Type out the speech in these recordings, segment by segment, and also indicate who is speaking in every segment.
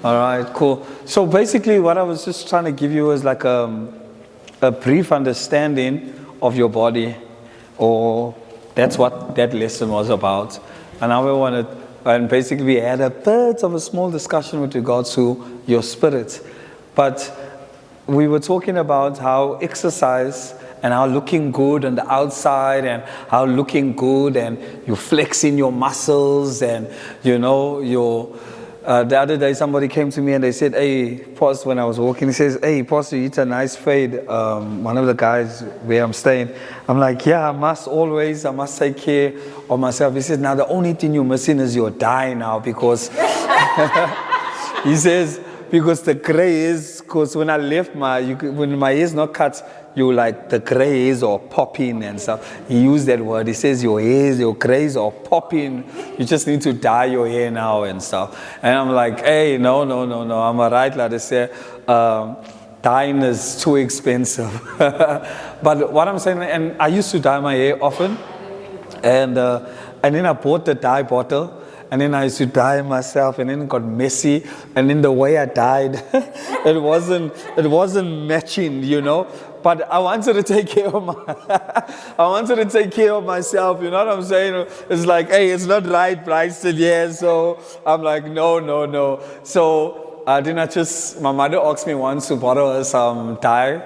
Speaker 1: All right, cool. So basically what I was just trying to give you is like a brief understanding of your body, or that's what that lesson was about. And now we wanted, and basically we had a bit of a small discussion with regards to your spirit. But we were talking about how exercise and how looking good on the outside and how looking good and you flexing your muscles and the other day somebody came to me and they said, hey, Pastor, when I was walking, he says, hey, Pastor, you eat a nice fade. One of the guys where I'm staying, I'm like, yeah, I must take care of myself. He says, now the only thing you're missing is your dye now because, he says, because the gray is, because when I left when my hair's not cut, the gray hairs are popping and stuff. He used that word. He says your grays are popping. You just need to dye your hair now and stuff. And I'm like, hey, no. I'm a right lad to say, dyeing is too expensive. But what I'm saying, and I used to dye my hair often, and then I bought the dye bottle. And then I used to dye myself, and then it got messy. And then the way I dyed, it wasn't matching, But I wanted to take care of myself. You know what I'm saying? It's like, hey, it's not right, Bryson. Yeah. So I'm like, no. So my mother asked me once to borrow her some dye,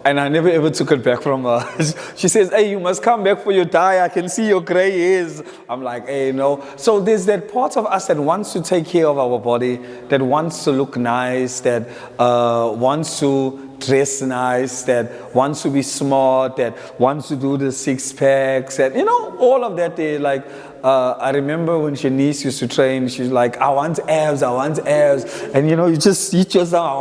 Speaker 1: and I never ever took it back from her. She says, hey, you must come back for your dye. I can see your gray hairs. I'm like, hey, no. So there's that part of us that wants to take care of our body, that wants to look nice, that wants to dress nice, that wants to be smart, that wants to do the six packs, and all of that. I remember when Shanice used to train, she's like, I want abs. And you just eat yourself, I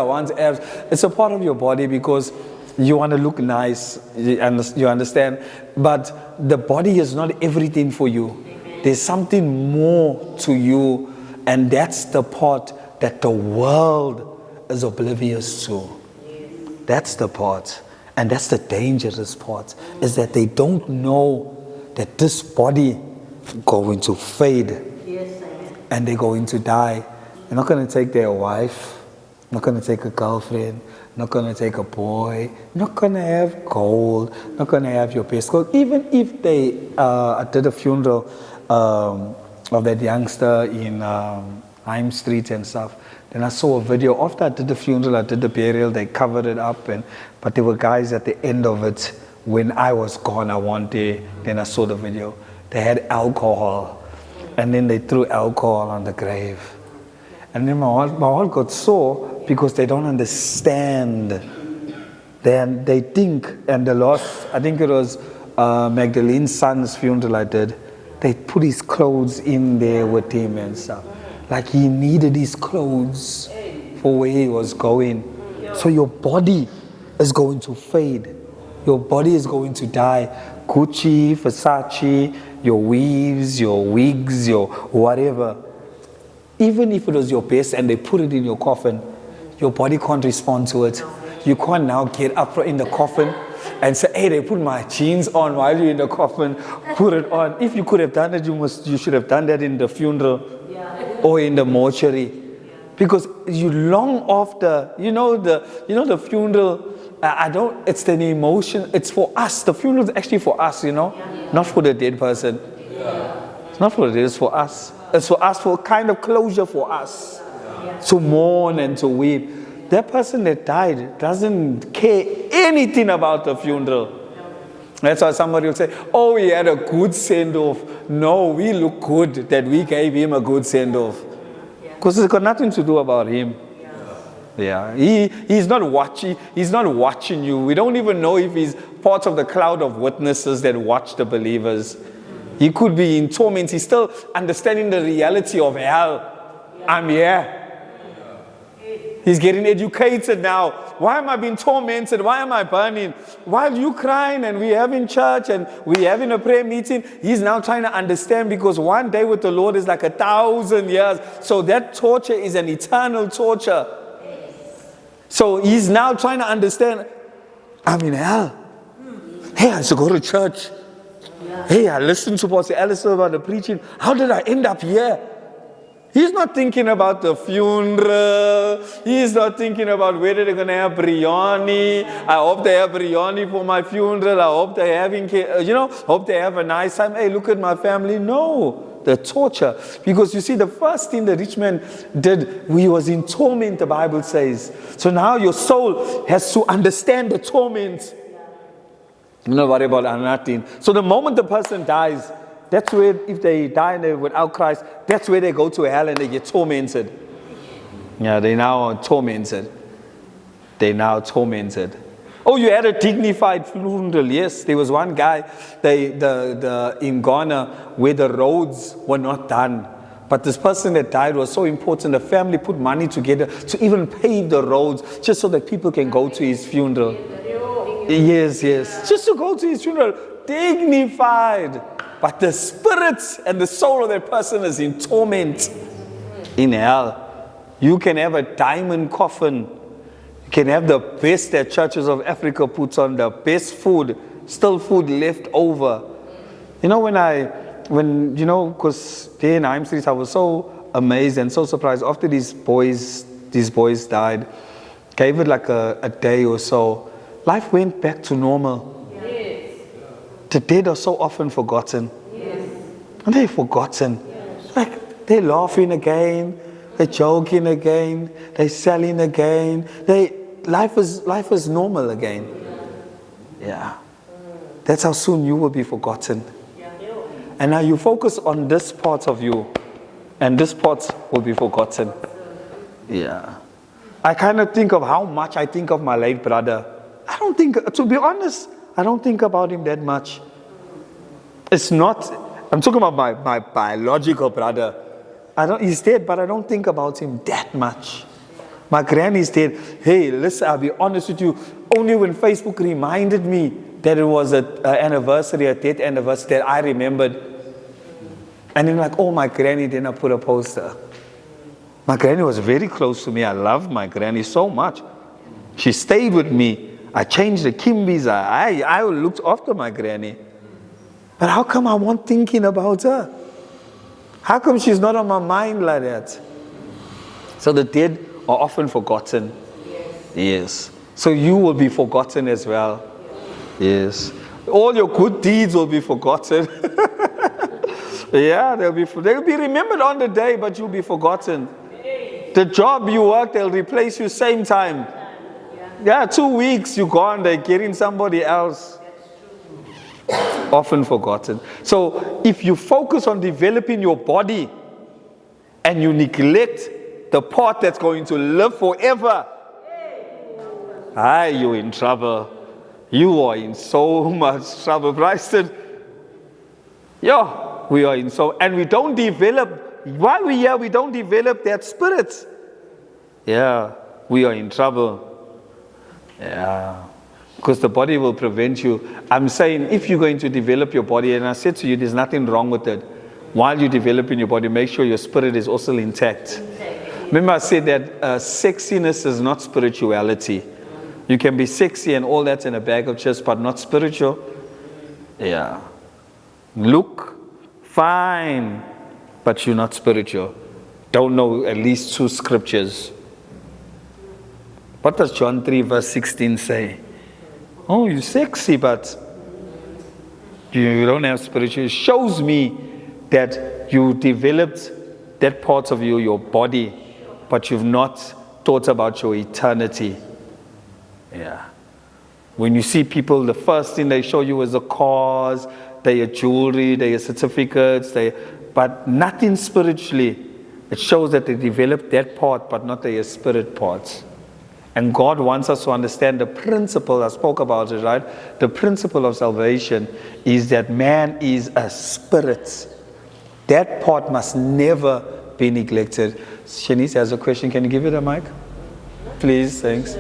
Speaker 1: want abs. It's a part of your body because you want to look nice, you understand? But the body is not everything for you. There's something more to you, and that's the part that the world is oblivious to. That's the part, and that's the dangerous part, is that they don't know that this body is going to fade, and they're going to die. They're not going to take their wife, not going to take a girlfriend, not going to take a boy, not going to have gold, not going to have your best clothes. Even if I did a funeral of that youngster in Heim Street and stuff. Then I saw a video. After I did the funeral, I did the burial, they covered it up. But there were guys at the end of it, when I was gone, then I saw the video. They had alcohol. And then they threw alcohol on the grave. And then my heart got sore because they don't understand. Then they think, and I think it was Magdalene's son's funeral I did, they put his clothes in there with him and stuff. Like he needed his clothes for where he was going. So your body is going to fade. Your body is going to die. Gucci, Versace, your weaves, your wigs, your whatever. Even if it was your best and they put it in your coffin, your body can't respond to it. You can't now get up in the coffin and say, hey, they put my jeans on while you're in the coffin, put it on. If you could have done it, you should have done that in the funeral or in the mortuary. Because you long after, the funeral, it's an emotion, it's for us. The funeral is actually for us, not for the dead person. It's not for the dead, it's for us. It's for us, for kind of closure for us. To mourn and to weep. That person that died doesn't care anything about the funeral. That's why somebody will say, oh, he had a good send-off. No, we look good that we gave him a good send-off. Because it's got nothing to do about him. Yeah, he's not watching you. We don't even know if he's part of the cloud of witnesses that watch the believers. He could be in torment. He's still understanding the reality of hell. I'm here. He's getting educated now. Why am I being tormented? Why am I burning? While you crying and we having church and we having a prayer meeting, he's now trying to understand, because one day with the Lord is like 1,000 years. So that torture is an eternal torture. So he's now trying to understand, I'm in hell. Hey, I should go to church. Hey, I listened to Pastor Alistair about the preaching. How did I end up here? He's not thinking about the funeral. He's not thinking about whether they're going to have biryani. I hope they have biryani for my funeral. I hope they're having, hope they have a nice time. Hey, look at my family. No, the torture. Because you see, the first thing the rich man did, he was in torment, the Bible says. So now your soul has to understand the torment. You don't worry about nothing. So the moment the person dies, that's where, if they die without Christ, that's where they go to hell and they get tormented. Yeah, they now are tormented. They now tormented. Oh, you had a dignified funeral. Yes, there was one guy in Ghana where the roads were not done. But this person that died was so important. The family put money together to even pave the roads just so that people can go to his funeral. Yes. Just to go to his funeral. Dignified. But the spirit and the soul of that person is in torment in hell. You can have a diamond coffin. You can have the best that Churches of Africa puts on, the best food, still food left over. You know, because there in Heim Street, I was so amazed and so surprised. After these boys died, gave it like a day or so, life went back to normal. The dead are so often forgotten. And they're forgotten. Like, they're laughing again, they're joking again, they're selling again. Life is normal again. Yeah. That's how soon you will be forgotten. And now you focus on this part of you, and this part will be forgotten. Yeah. I kind of think of how much I think of my late brother. To be honest, I don't think about him that much. I'm talking about my biological brother. He's dead, but I don't think about him that much. My granny's dead. Hey, listen, I'll be honest with you. Only when Facebook reminded me that it was a death anniversary, that I remembered. And then like, oh, my granny, then I put a poster. My granny was very close to me. I loved my granny so much. She stayed with me. I changed the Kimbies. I looked after my granny. But how come I wasn't thinking about her? How come she's not on my mind like that? So the dead are often forgotten. Yes. So you will be forgotten as well. Yes. All your good deeds will be forgotten. Yeah, they'll be remembered on the day, but you'll be forgotten. The job you work, they'll replace you same time. Yeah, 2 weeks you're gone, they're getting somebody else. Often forgotten. So if you focus on developing your body and you neglect the part that's going to live forever, you're in trouble. You are in so much trouble, Bryson. Yeah, we are in and we don't develop, while we're here, we don't develop that spirit. Yeah, we are in trouble. Yeah, because the body will prevent you. I'm saying if you're going to develop your body, and I said to you, there's nothing wrong with it. While you're developing your body, make sure your spirit is also intact. Remember I said that sexiness is not spirituality. You can be sexy and all that in a bag of chips, but not spiritual. Yeah. Look fine, but you're not spiritual. Don't know at least 2 scriptures. What does John 3 verse 16 say? Oh, you're sexy, but you don't have spiritual. It shows me that you developed that part of you, your body, but you've not thought about your eternity. Yeah. When you see people, the first thing they show you is the cars, their jewelry, their certificates, but nothing spiritually. It shows that they developed that part, but not their spirit parts. And God wants us to understand the principle, I spoke about it, right? The principle of salvation is that man is a spirit. That part must never be neglected. Shanice has a question. Can you give it a mic? Please, thanks.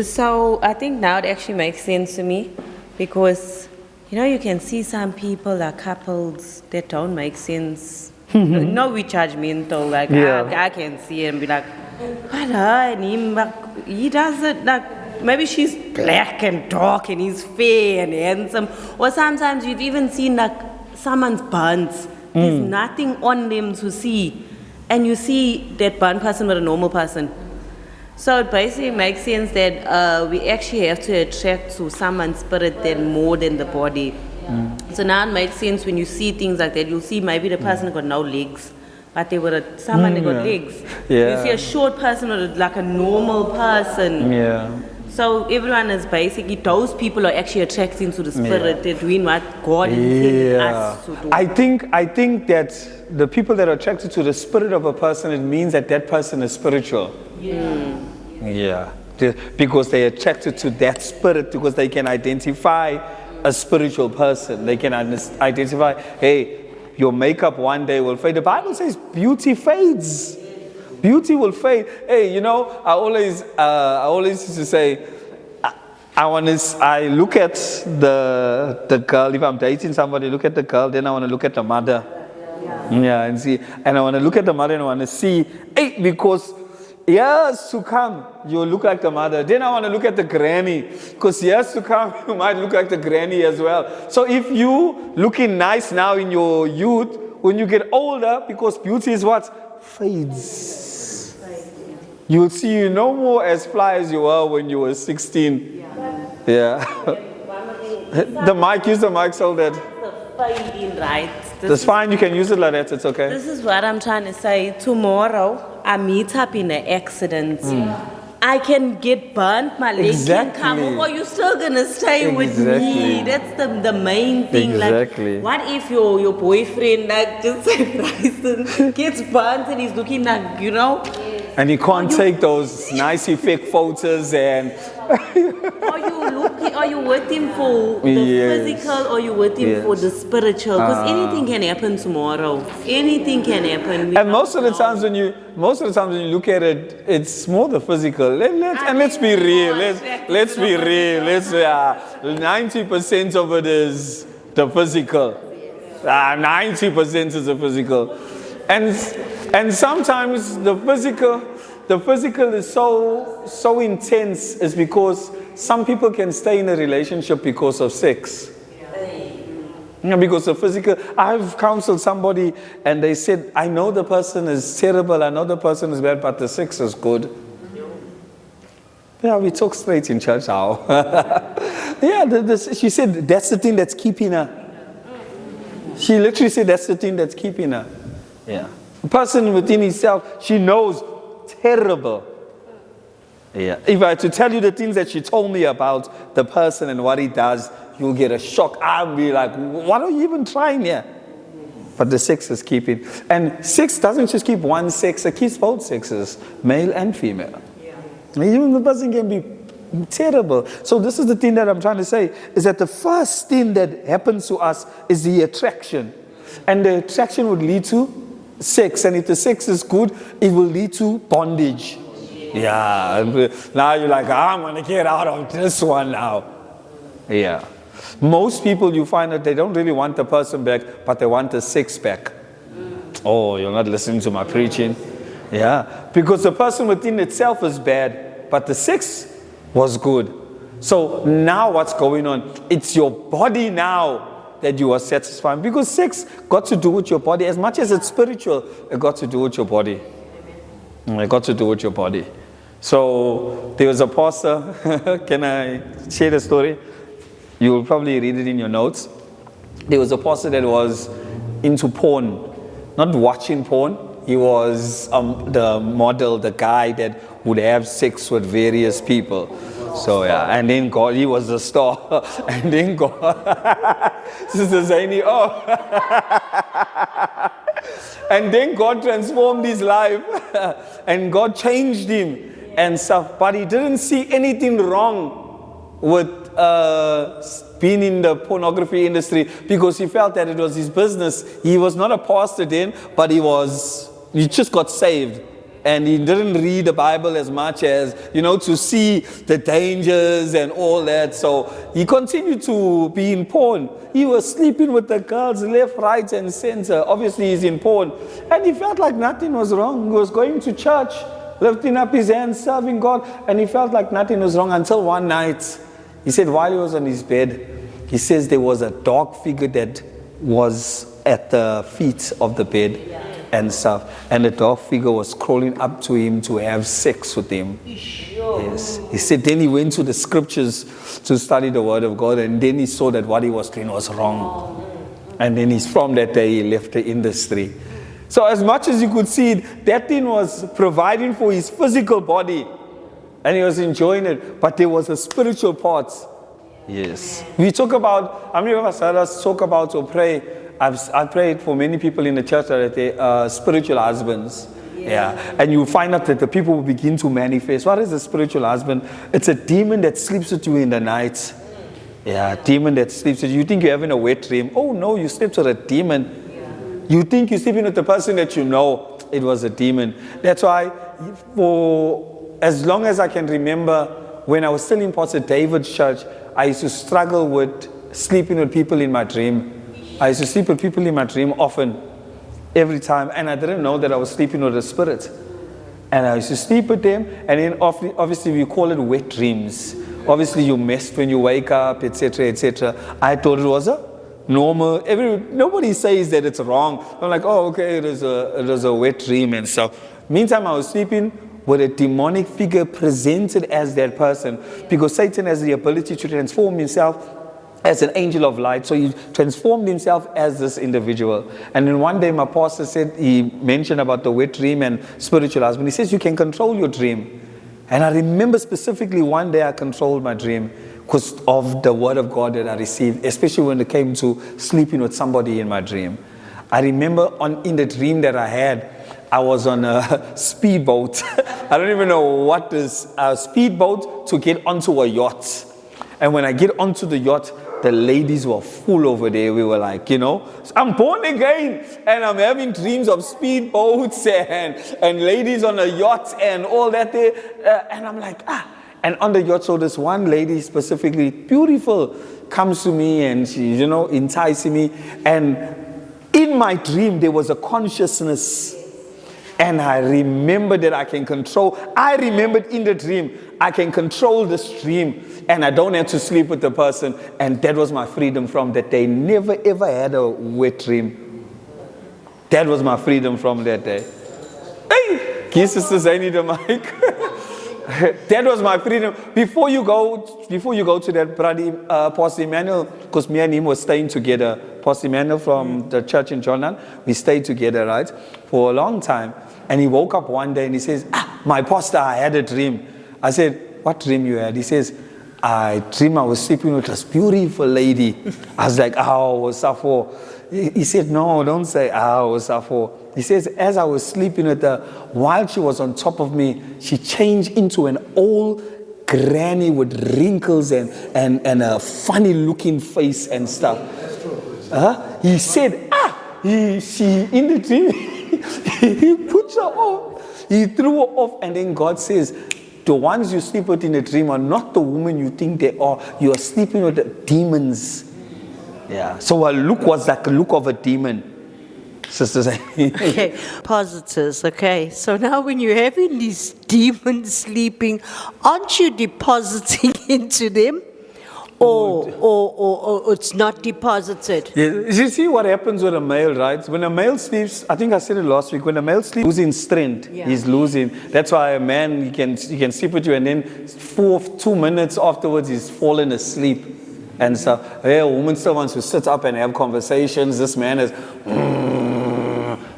Speaker 2: So I think now it actually makes sense to me because, you can see some people are couples that don't make sense. No, we judgmental. Like, I can see and be like, what and him, like, he does it, like, maybe she's black and dark and he's fair and handsome. Or sometimes you've even seen, like, someone's buns There's nothing on them to see. And you see that one person with a normal person. So it basically makes sense that we actually have to attract to someone's spirit then more than the body. So now it makes sense when you see things like that. You'll see maybe the person got no legs, but they were someone that got legs.
Speaker 1: Yeah.
Speaker 2: You see a short person or like a normal person.
Speaker 1: Yeah.
Speaker 2: So everyone is basically, those people are actually attracting to the spirit. They're doing what God intended us to do.
Speaker 1: I think that the people that are attracted to the spirit of a person, it means that that person is spiritual. Yeah. Because they're attracted to that spirit, because they can identify a spiritual person. They can identify, hey, your makeup one day will fade. The Bible says beauty fades. Beauty will fade. Hey, you know, I always used to say, I look at the girl. If I'm dating somebody, look at the girl. Then I want to look at the mother. Yeah, and see. And I want to look at the mother and I want to see. Hey, because years to come, you'll look like the mother. Then I want to look at the granny, because years to come, you might look like the granny as well. So if you looking nice now in your youth, when you get older, because beauty is what? Fades. You'll see you no more as fly as you were when you were 16. Yeah. The mic, use the mic so that.
Speaker 2: Fading, right?
Speaker 1: That's fine, you can use it like that, it's okay.
Speaker 2: This is what I'm trying to say. Tomorrow, I meet up in an accident. I can get burnt, my leg can come off, or you're still gonna stay with me. That's the main thing.
Speaker 1: Exactly.
Speaker 2: Like, what if your boyfriend, like, just say Bryson, gets burnt and he's looking like, you know?
Speaker 1: And you can't take those nice fake photos and
Speaker 2: Are you with him for the physical, or you with him for the spiritual? Because anything can happen tomorrow. Anything can happen.
Speaker 1: And most of the times when you look at it, it's more the physical. Let's be real. Let's be real. 90% of it is the physical. 90% is the physical. And sometimes the physical is so intense is because some people can stay in a relationship because of sex. Because of physical. I've counseled somebody and they said, I know the person is terrible, I know the person is bad, but the sex is good. Yeah, we talk straight in church now. She said that's the thing that's keeping her. She literally said that's the thing that's keeping her. Yeah. The person within himself, she knows, terrible. Yeah. If I had to tell you the things that she told me about the person and what he does, you'll get a shock. I'll be like, what are you even trying here? But the sex is keeping. And sex doesn't just keep one sex, it keeps both sexes, male and female. Yeah. Even the person can be terrible. So this is the thing that I'm trying to say, is that the first thing that happens to us is the attraction. And the attraction would lead to sex, and if the sex is good, it will lead to bondage. Yeah. Now you're like, I'm gonna get out of this one now. Yeah. Most people, you find that they don't really want the person back, but they want the sex back. Oh, you're not listening to my preaching. Yeah. Because the person within itself is bad, but the sex was good. So now what's going on? It's your body now that you are satisfied, because sex got to do with your body as much as it's spiritual. It got to do with your body. It got to do with your body. So there was a pastor. Can I share the story? You will probably read it in your notes. There was a pastor that was into porn, not watching porn. He was the model, the guy that would have sex with various people. So yeah, and then God, he was the star. And then God, Sister Zaini, and then God transformed his life, and God changed him and stuff. But he didn't see anything wrong with being in the pornography industry, because he felt that it was his business. He was not a pastor then, but he just got saved. And he didn't read the Bible as much as, to see the dangers and all that. So he continued to be in porn. He was sleeping with the girls left, right, and center. Obviously, he's in porn. And he felt like nothing was wrong. He was going to church, lifting up his hands, serving God. And he felt like nothing was wrong until one night. He said while he was on his bed, he says there was a dark figure that was at the feet of the bed and stuff, and the dark figure was crawling up to him to have sex with him. Yes. He said then he went to the scriptures to study the word of God, and then he saw that what he was doing was wrong. And then from that day he left the industry. So as much as you could see it, that thing was providing for his physical body, and he was enjoying it, but there was a spiritual part. Yes. We talk about, how many of us heard us talk about or pray? I prayed for many people in the church that they are spiritual husbands. Yeah. And you find out that the people will begin to manifest. What is a spiritual husband? It's a demon that sleeps with you in the night. Yeah, demon that sleeps with you. You think you're having a wet dream. Oh no, you slept with a demon. You think you're sleeping with the person that you know. It was a demon. That's why for as long as I can remember, when I was still in Pastor David's church, I used to struggle with sleeping with people in my dream. I used to sleep with people in my dream often, every time, and I didn't know that I was sleeping with a spirit. And I used to sleep with them, and then obviously we call it wet dreams. Obviously you missed when you wake up, etc., etc. I thought it was a normal, nobody says that it's wrong. I'm like, oh, okay, it was a wet dream and stuff. Meantime, I was sleeping with a demonic figure presented as that person, because Satan has the ability to transform himself as an angel of light. So he transformed himself as this individual. And then one day my pastor said, he mentioned about the wet dream and spiritual husband. He says you can control your dream. And I remember specifically one day I controlled my dream because of the word of God that I received, especially when it came to sleeping with somebody in my dream. I remember in the dream that I had, I was on a speedboat. I don't even know what is a speedboat to get onto a yacht. And when I get onto the yacht, the ladies were full over there. We were like, I'm born again and I'm having dreams of speedboats and ladies on a yacht and all that there. And I'm like, And on the yacht, so this one lady specifically, beautiful, comes to me and she, enticing me. And in my dream, there was a consciousness. And I remember that I remembered in the dream, I can control this dream and I don't have to sleep with the person. And that was my freedom from that day. Never ever had a wet dream. That was my freedom from that day. Hey, give Sister Zaini the mic. That was my freedom. Before you go to that, Pastor Emmanuel, because me and him were staying together. Pastor Emmanuel from the church in Jordan, we stayed together, right, for a long time. And he woke up one day and he says, my pastor, I had a dream. I said, what dream you had? He says, I dreamed I was sleeping with this beautiful lady. I was like, what's that for? He said, no, don't say, what's that for? He says, as I was sleeping with her, while she was on top of me, she changed into an old granny with wrinkles and a funny looking face and stuff. He said, she in the dream, he put her off. He threw her off, and then God says, the ones you sleep with in a dream are not the woman you think they are. You are sleeping with the demons. Yeah. So her look was like a look of a demon. Sisters.
Speaker 3: Okay, positives. Okay, so now when you're having these demons sleeping, aren't you depositing into them? Or it's not deposited?
Speaker 1: Yeah. You see what happens with a male, right? When a male sleeps, I think I said it last week, when a male sleeps, losing strength, he's losing. That's why a man, he can sleep with you and then 2 minutes afterwards, he's fallen asleep. And so, a woman still wants to sit up and have conversations. This man is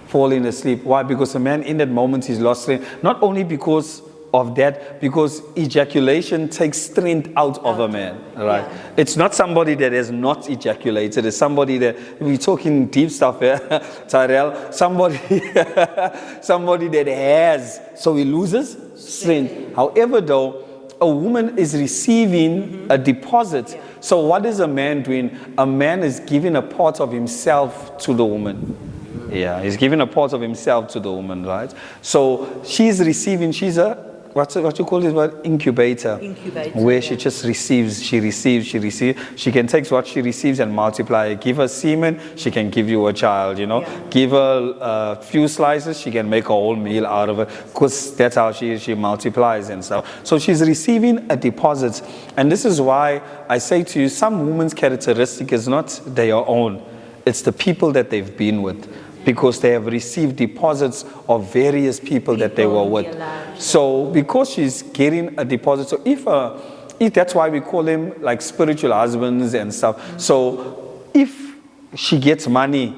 Speaker 1: falling asleep. Why? Because a man in that moment, he's lost strength. Not only because of that, because ejaculation takes strength out of a man, right? Yeah. It's not somebody that has not ejaculated. It's somebody that, we're talking deep stuff here, Tyrell, somebody that has, so he loses strength. However, though, a woman is receiving a deposit. So what is a man doing? A man is giving a part of himself to the woman. Yeah, he's giving a part of himself to the woman, right? So she's receiving, she's a, what you call it, what? Incubator. Where she just receives. She can take what she receives and multiply it. Give her semen, she can give you a child, Give her a few slices, she can make a whole meal out of it, because that's how she multiplies and stuff. So she's receiving a deposit. And this is why I say to you, some women's characteristic is not their own. It's the people that they've been with, because they have received deposits of various people that they were with. So because she's getting a deposit, so if that's why we call them like spiritual husbands and stuff. So if she gets money,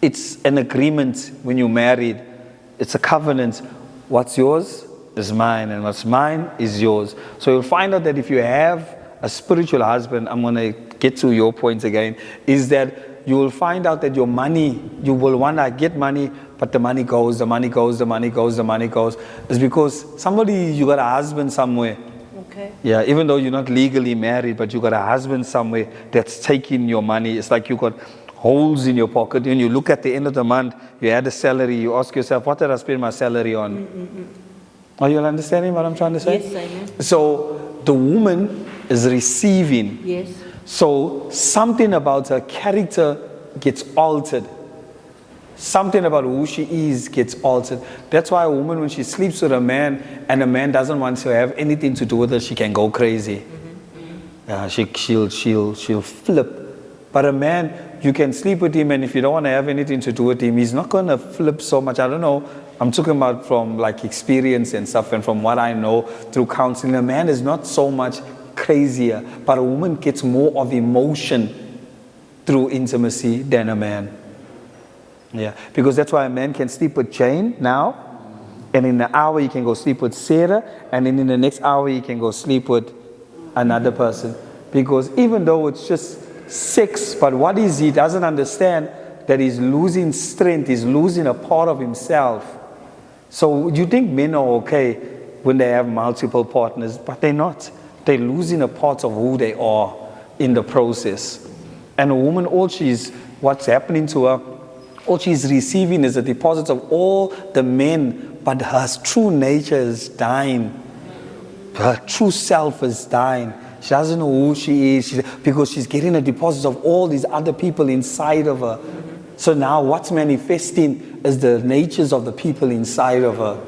Speaker 1: it's an agreement when you're married. It's a covenant. What's yours is mine, and what's mine is yours. So you'll find out that if you have a spiritual husband, I'm going to get to your point again, is that you will find out that your money, you will want to get money, but the money goes. It's because you got a husband somewhere.
Speaker 2: Okay.
Speaker 1: Yeah, even though you're not legally married, but you got a husband somewhere that's taking your money. It's like you got holes in your pocket. When you look at the end of the month, you had a salary, you ask yourself, what did I spend my salary on? Are you understanding what I'm trying to say?
Speaker 3: Yes, I know.
Speaker 1: So the woman is receiving.
Speaker 3: Yes.
Speaker 1: So something about her character gets altered. Something about who she is gets altered. That's why a woman, when she sleeps with a man and a man doesn't want to have anything to do with her, she can go crazy. She'll flip. But a man, you can sleep with him, and if you don't want to have anything to do with him, he's not going to flip so much. I don't know. I'm talking about from like experience and stuff, and from what I know through counseling. A man is not so much crazier, but a woman gets more of emotion through intimacy than a man. Yeah, because that's why a man can sleep with Jane now, and in an hour he can go sleep with Sarah, and then in the next hour he can go sleep with another person. Because even though it's just sex, but what is he doesn't understand that he's losing strength, he's losing a part of himself. So you think men are okay when they have multiple partners, but they're not. They're losing a part of who they are in the process. And a woman, what's happening to her, all she's receiving is a deposit of all the men, but her true nature is dying. Her true self is dying. She doesn't know who she is because she's getting a deposit of all these other people inside of her. So now what's manifesting is the natures of the people inside of her.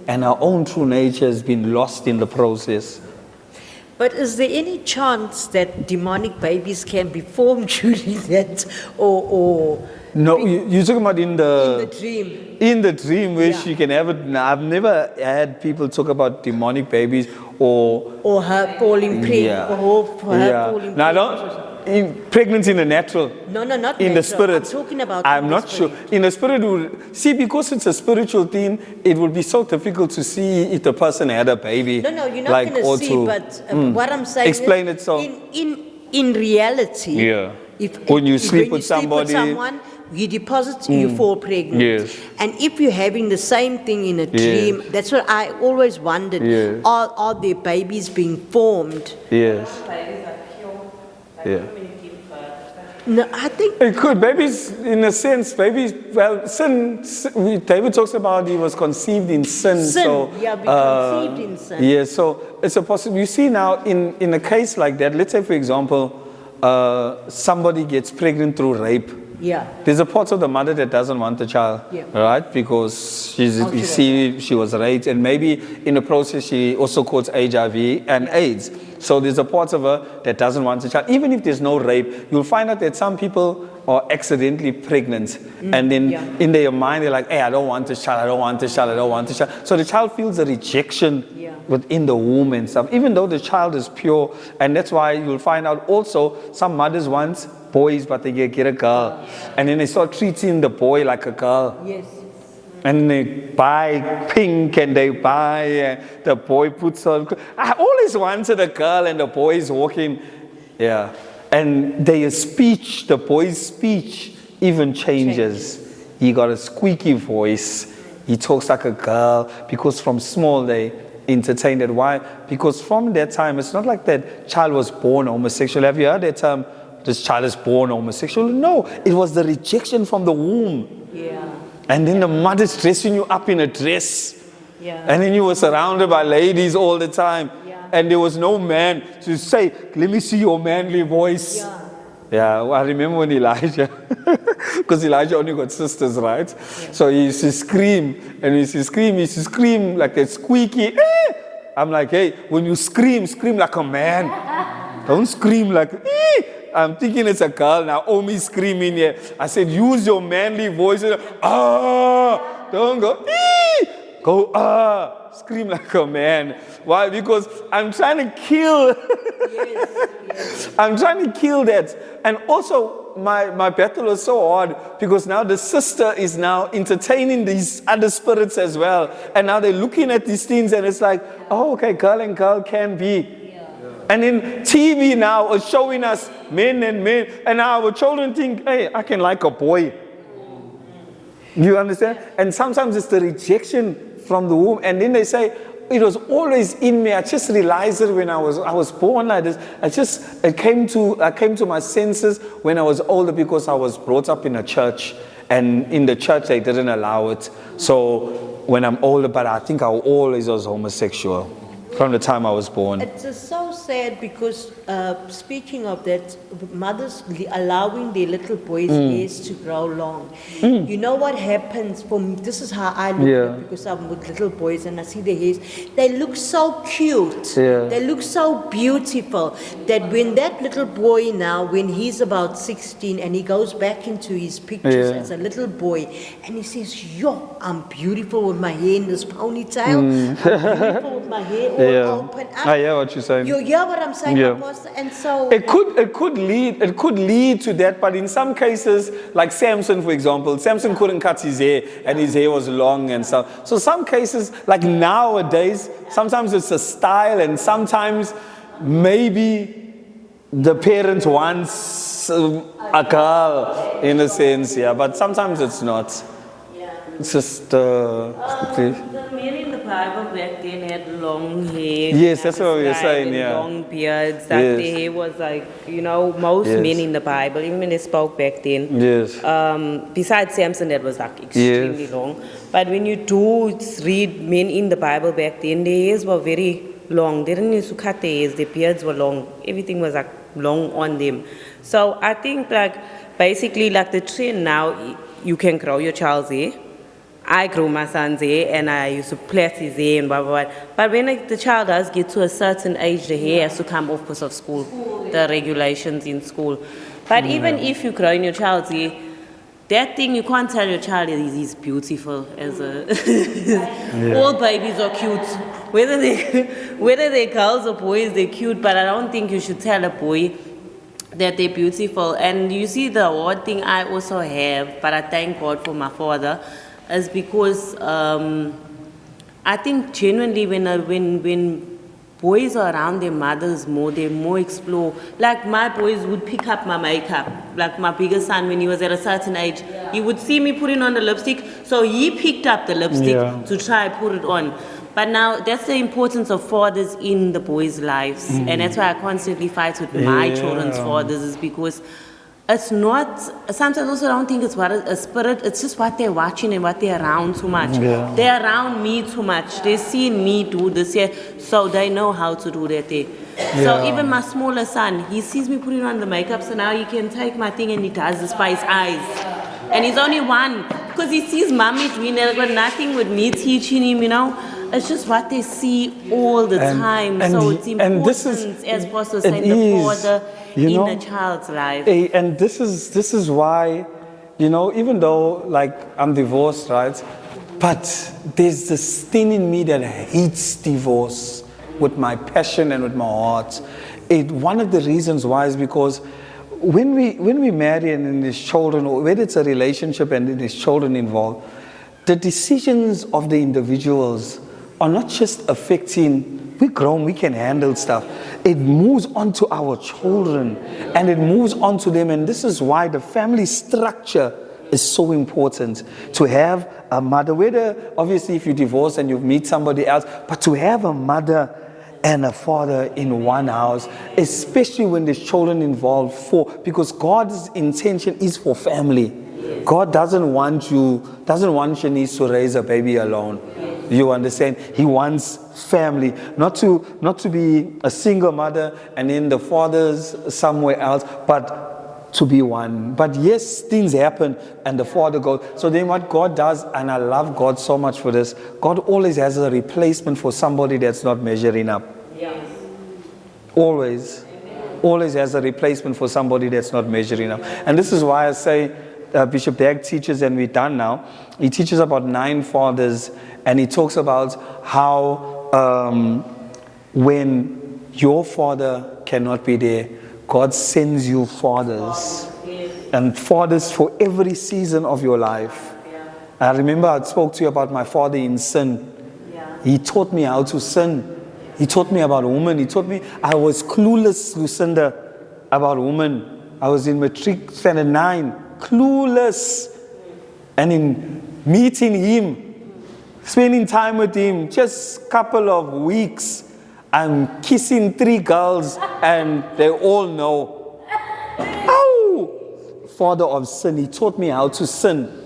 Speaker 1: And her own true nature has been lost in the process.
Speaker 3: But is there any chance that demonic babies can be formed during that, or
Speaker 1: No, you're talking about in the
Speaker 3: dream?
Speaker 1: In the dream where
Speaker 3: Yeah.
Speaker 1: she can have it. Now, I've never had people talk about demonic babies
Speaker 3: Or her falling pregnant,
Speaker 1: Yeah.
Speaker 3: or her falling
Speaker 1: Now, I
Speaker 3: pregnant.
Speaker 1: don't, pregnancy in the natural.
Speaker 3: No, not
Speaker 1: In the
Speaker 3: natural.
Speaker 1: spirit.
Speaker 3: I'm talking about
Speaker 1: I'm
Speaker 3: in the
Speaker 1: not sure.
Speaker 3: spirit.
Speaker 1: In the spirit, see, because it's a spiritual thing, it would be so difficult to see if the person had a baby.
Speaker 3: No, you're not
Speaker 1: like,
Speaker 3: going
Speaker 1: or
Speaker 3: to see, but what I'm saying
Speaker 1: Explain
Speaker 3: is,
Speaker 1: it so.
Speaker 3: in reality,
Speaker 1: Yeah. When you sleep with somebody-
Speaker 3: someone, you deposit, you fall pregnant.
Speaker 1: Yes.
Speaker 3: And if you're having the same thing in a dream, that's what I always wondered.
Speaker 1: Yes.
Speaker 3: Are there babies being formed?
Speaker 1: Yes. Yeah.
Speaker 3: No, I think
Speaker 1: It could. Babies, in a sense, babies, well, David talks about he was conceived in sin.
Speaker 3: Sin,
Speaker 1: So,
Speaker 3: yeah, be conceived in sin.
Speaker 1: Yeah, so it's a possibility. You see now, in a case like that, let's say, for example, somebody gets pregnant through rape.
Speaker 3: Yeah.
Speaker 1: There's a part of the mother that doesn't want the child,
Speaker 3: Yeah.
Speaker 1: right? Because she was raped, and maybe in the process she also caught HIV and AIDS. So there's a part of her that doesn't want the child. Even if there's no rape, you'll find out that some people are accidentally pregnant, and then in their mind they're like, "Hey, I don't want this child. I don't want this child. I don't want this child." So the child feels a rejection within the womb and stuff, even though the child is pure. And that's why you'll find out also some mothers want boys, but they get a girl, and then they start treating the boy like a girl.
Speaker 3: Yes.
Speaker 1: And they buy pink, and they buy, the boy puts on. I always wanted a girl, and the boy is walking. Yeah. And their speech, the boy's speech, even changes. He got a squeaky voice. He talks like a girl, because from small they entertained it. Why? Because from that time, it's not like that child was born homosexual. Have you heard that term? This child is born homosexual? No, it was the rejection from the womb.
Speaker 3: Yeah.
Speaker 1: And then the mother's dressing you up in a dress.
Speaker 3: Yeah.
Speaker 1: And then you were surrounded by ladies all the time.
Speaker 3: Yeah.
Speaker 1: And there was no man to say, "Let me see your manly voice." Yeah, well, I remember when Elijah, because Elijah only got sisters, right? So he used to scream, and he used to scream like that squeaky. "Eh!" I'm like, "Hey, when you scream, scream like a man. Don't scream like, eh!" I'm thinking it's a girl. Naomi screaming here. I said, use your manly voice. Don't go, go, scream like a man. Why? Because I'm trying to kill. I'm trying to kill that. And also, my battle was so hard because now the sister is now entertaining these other spirits as well. And now they're looking at these things and it's like, oh, okay, girl and girl can be. And then TV now is showing us men and men. And now our children think, hey, I can like a boy. You understand? And sometimes it's the rejection from the womb. And then they say, it was always in me. I just realized it when I was born like this. I came to my senses when I was older because I was brought up in a church. And in the church, they didn't allow it. So when I'm older, but I think I always was homosexual from the time I was born.
Speaker 3: It's just so sad because speaking of that, mothers allowing their little boys' hairs to grow long. You know what happens for me? This is how I look at it because I'm with little boys and I see their hairs. They look so cute. They look so beautiful that when that little boy now, when he's about 16 and he goes back into his pictures as a little boy and he says, yo, I'm beautiful with my hair in this ponytail. I'm beautiful with my hair all open up.
Speaker 1: I hear what you're saying.
Speaker 3: You hear what I'm saying, Pastor? And so
Speaker 1: it could lead to that, but in some cases, like Samson, for example, Samson couldn't cut his hair, and his hair was long and stuff. So some cases, like nowadays, sometimes it's a style, and sometimes maybe the parent wants a girl in a sense, but sometimes it's not. It's just
Speaker 2: the men in the Bible back then had long hair.
Speaker 1: Yes, that's what you're saying,
Speaker 2: long beards. That their hair was like, most men in the Bible, even when they spoke back then. Besides Samson, that was like extremely long. But when you do read men in the Bible back then, their hairs were very long. They didn't need to cut their hairs. Their beards were long. Everything was like long on them. So I think basically the trend now, you can grow your child's hair. I grew my son's hair and I used to plait his hair and blah, blah, blah. But when the child does get to a certain age, the hair has to come off because of school, the regulations in school. But even if you grow in your child's hair, that thing you can't tell your child he's beautiful as a... All babies are cute. Whether they're girls or boys, they're cute. But I don't think you should tell a boy that they're beautiful. And you see the odd thing I also have, but I thank God for my father, is because I think genuinely when boys are around their mothers more, they more explore. Like my boys would pick up my makeup. Like my bigger son, when he was at a certain age, he would see me putting on the lipstick, so he picked up the lipstick to try put it on. But now that's the importance of fathers in the boys' lives, and that's why I constantly fight with my children's fathers, is because it's not, sometimes also I don't think it's what a spirit, it's just what they're watching and what they're around too much. They're around me too much. They've seen me do this here, so they know how to do that thing. So even my smaller son, he sees me putting on the makeup, so now he can take my thing and he does this by his eyes. And he's only one, because he sees mommy doing that, but nothing with me teaching him, It's just what they see all the time. So it's important, as Pastor said, the father in a child's life.
Speaker 1: And this is why, even though I'm divorced, right? But there's this thing in me that hates divorce with my passion and with my heart. One of the reasons why is because when we marry and there's children, or whether it's a relationship and there's children involved, the decisions of the individuals are not just affecting, we're grown, we can handle stuff. It moves on to our children and it moves on to them. And this is why the family structure is so important. To have a mother, whether obviously if you divorce and you meet somebody else, but to have a mother and a father in one house, especially when there's children involved, because God's intention is for family. God doesn't want Shanice to raise a baby alone. You understand? He wants family, not to be a single mother and then the father's somewhere else, but to be one. But yes, things happen and the father goes. So then what God does, and I love God so much for this, God always has a replacement for somebody that's not measuring up. Yes. Always. always has a replacement for somebody that's not measuring up. And this is why I say Bishop Dag teaches, and we're done now, he teaches about 9 fathers, and he talks about how when your father cannot be there, God sends you fathers. And fathers for every season of your life. I remember I spoke to you about my father in sin. He taught me how to sin. He taught me about women. He taught me, I was clueless, Lucinda, about women. I was in matric standard 9, clueless. And in meeting him, spending time with him, just a couple of weeks, I'm kissing 3 girls and they all know. Ow! Father of sin, he taught me how to sin.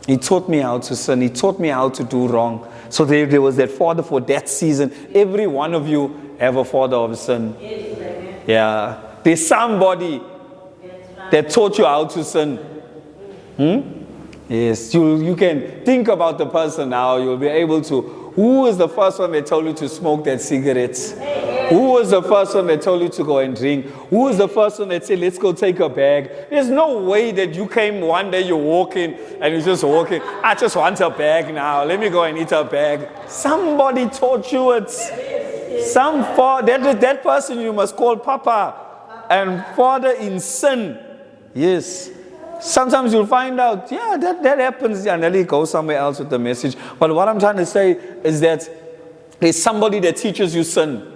Speaker 1: He taught me how to sin. He taught me how to do wrong. So there was that father for that season. Every one of you have a father of sin. Yeah. There's somebody that taught you how to sin. Yes. You can think about the person now. You'll be able to. Who was the first one that told you to smoke that cigarette? Who was the first one that told you to go and drink? Who was the first one that said, let's go take a bag? There's no way that you came one day, you're walking, and you're just walking. I just want a bag now. Let me go and eat a bag. Somebody taught you it. That person you must call Papa and Father in sin. Yes. Sometimes you'll find out, yeah, that happens, and then he goes somewhere else with the message. But what I'm trying to say is that there's somebody that teaches you sin.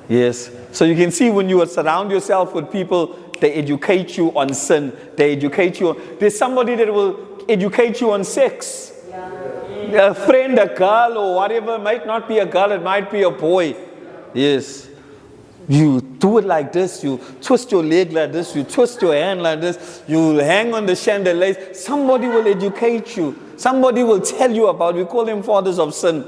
Speaker 1: Yes. So you can see when you surround yourself with people, they educate you on sin. They educate you. There's somebody that will educate you on sex. A friend, a girl, or whatever. It might not be a girl, it might be a boy. Yes. You do it like this, you twist your leg like this, you twist your hand like this, you hang on the chandelier. Somebody will educate you. Somebody will tell you about it. We call them fathers of sin.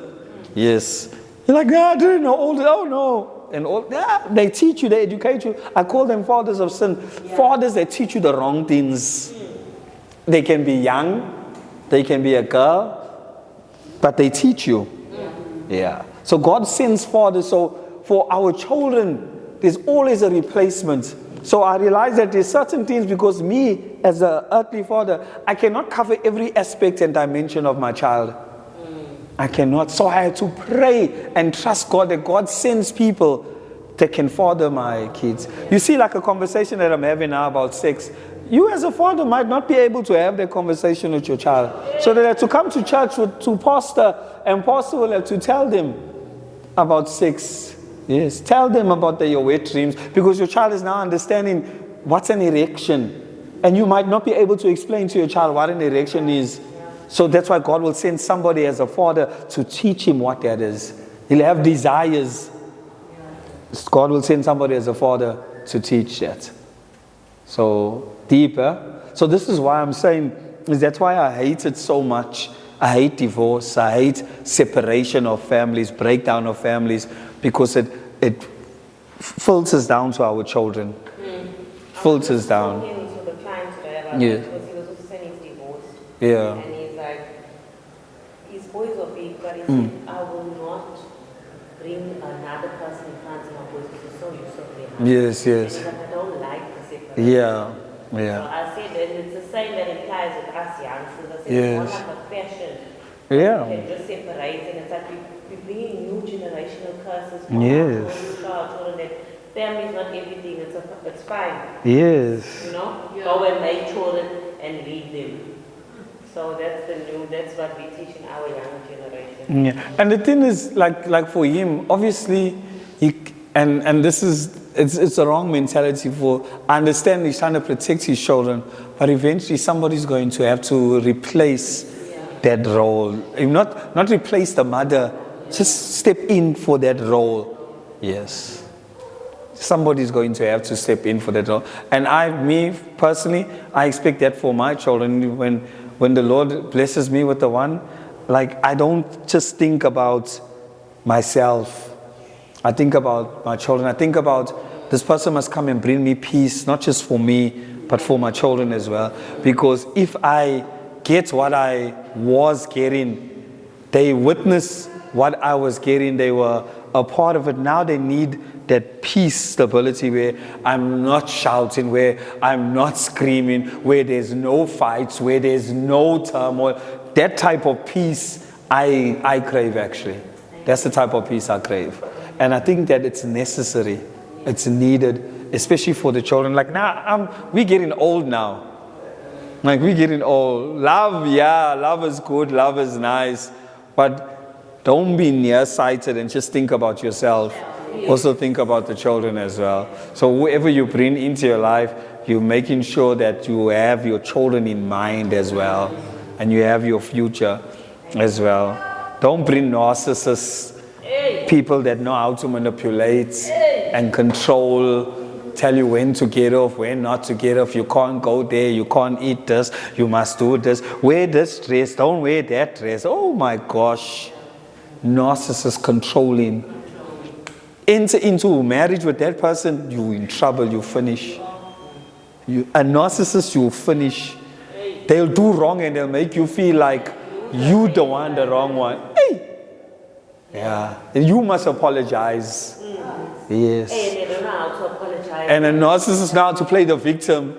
Speaker 1: Yes. You're like, I didn't know all this. Oh, no. And all, they teach you, they educate you. I call them fathers of sin. Fathers that teach you the wrong things. They can be young, they can be a girl, but they teach you. Yeah. So God sends fathers. So for our children, there's always a replacement. So I realize that there's certain things, because me as an earthly father, I cannot cover every aspect and dimension of my child. I cannot. So I had to pray and trust God that God sends people that can father my kids. You see, like a conversation that I'm having now about sex, you as a father might not be able to have that conversation with your child. So they have to come to church to pastor, and pastor will have to tell them about sex. Yes, tell them about your wet dreams, because your child is now understanding what's an erection. And you might not be able to explain to your child what an erection is. So that's why God will send somebody as a father to teach him what that is. He'll have desires. God will send somebody as a father to teach that. So deeper. So this is why I'm saying, that's why I hate it so much. I hate divorce. I hate separation of families, breakdown of families, because it filters down to our children. Filters down. Yeah.
Speaker 2: Because he was also saying he's divorced.
Speaker 1: Yeah.
Speaker 2: And he's like, his boys are big, but he said, I will not bring another person in front of my boys because he's so used to them.
Speaker 1: Yes, yes.
Speaker 2: And he's like, I don't like the separation.
Speaker 1: Yeah,
Speaker 2: So
Speaker 1: yeah.
Speaker 2: I said, and it's the same that implies with us youngsters. I said,
Speaker 1: Yes.
Speaker 2: it's not like a fashion.
Speaker 1: Yeah.
Speaker 2: You can just separate, and it's like we're bringing new generational curses.
Speaker 1: Yes.
Speaker 2: Our children, that family's not everything, it's fine.
Speaker 1: Yes.
Speaker 2: You know, go and make children and lead them. So that's what we're teaching our young generation.
Speaker 1: Yeah. And the thing is, like for him, obviously, and this is, it's a wrong mentality. I understand he's trying to protect his children, but eventually somebody's going to have to replace that role. Not replace the mother, just step in for that role. Yes. Somebody's going to have to step in for that role. And me personally, I expect that for my children. When the Lord blesses me with the one, like, I don't just think about myself. I think about my children. I think about this person must come and bring me peace, not just for me, but for my children as well. Because if I get what I was getting, they witness what I was getting, they were a part of it. Now they need that peace, stability, where I'm not shouting, where I'm not screaming, where there's no fights, where there's no turmoil. That type of peace I crave, actually. That's the type of peace I crave. And I think that it's necessary. It's needed, especially for the children. Like now, we're getting old now. Like we're getting old. Love, yeah, love is good, love is nice. But don't be nearsighted and just think about yourself. Also think about the children as well. So whoever you bring into your life, you're making sure that you have your children in mind as well. And you have your future as well. Don't bring narcissists, people that know how to manipulate and control, tell you when to get off, when not to get off. You can't go there, you can't eat this, you must do this. Wear this dress, don't wear that dress. Oh my gosh. Narcissist controlling. Enter into marriage with that person, you're in trouble, you finish. A narcissist, you finish. They'll do wrong and they'll make you feel like you the one, the wrong one. Hey! Yeah, and you must apologize. Yes.
Speaker 2: And they don't know how to apologize.
Speaker 1: And a narcissist now to play the victim.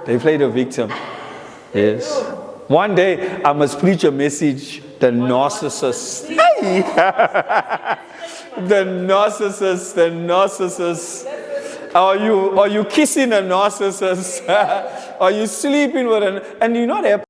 Speaker 1: They play the victim. Yes. One day I must preach a message, the narcissist. Hey! The narcissist. Are you kissing a narcissist? Are you sleeping with an, and you're not happy?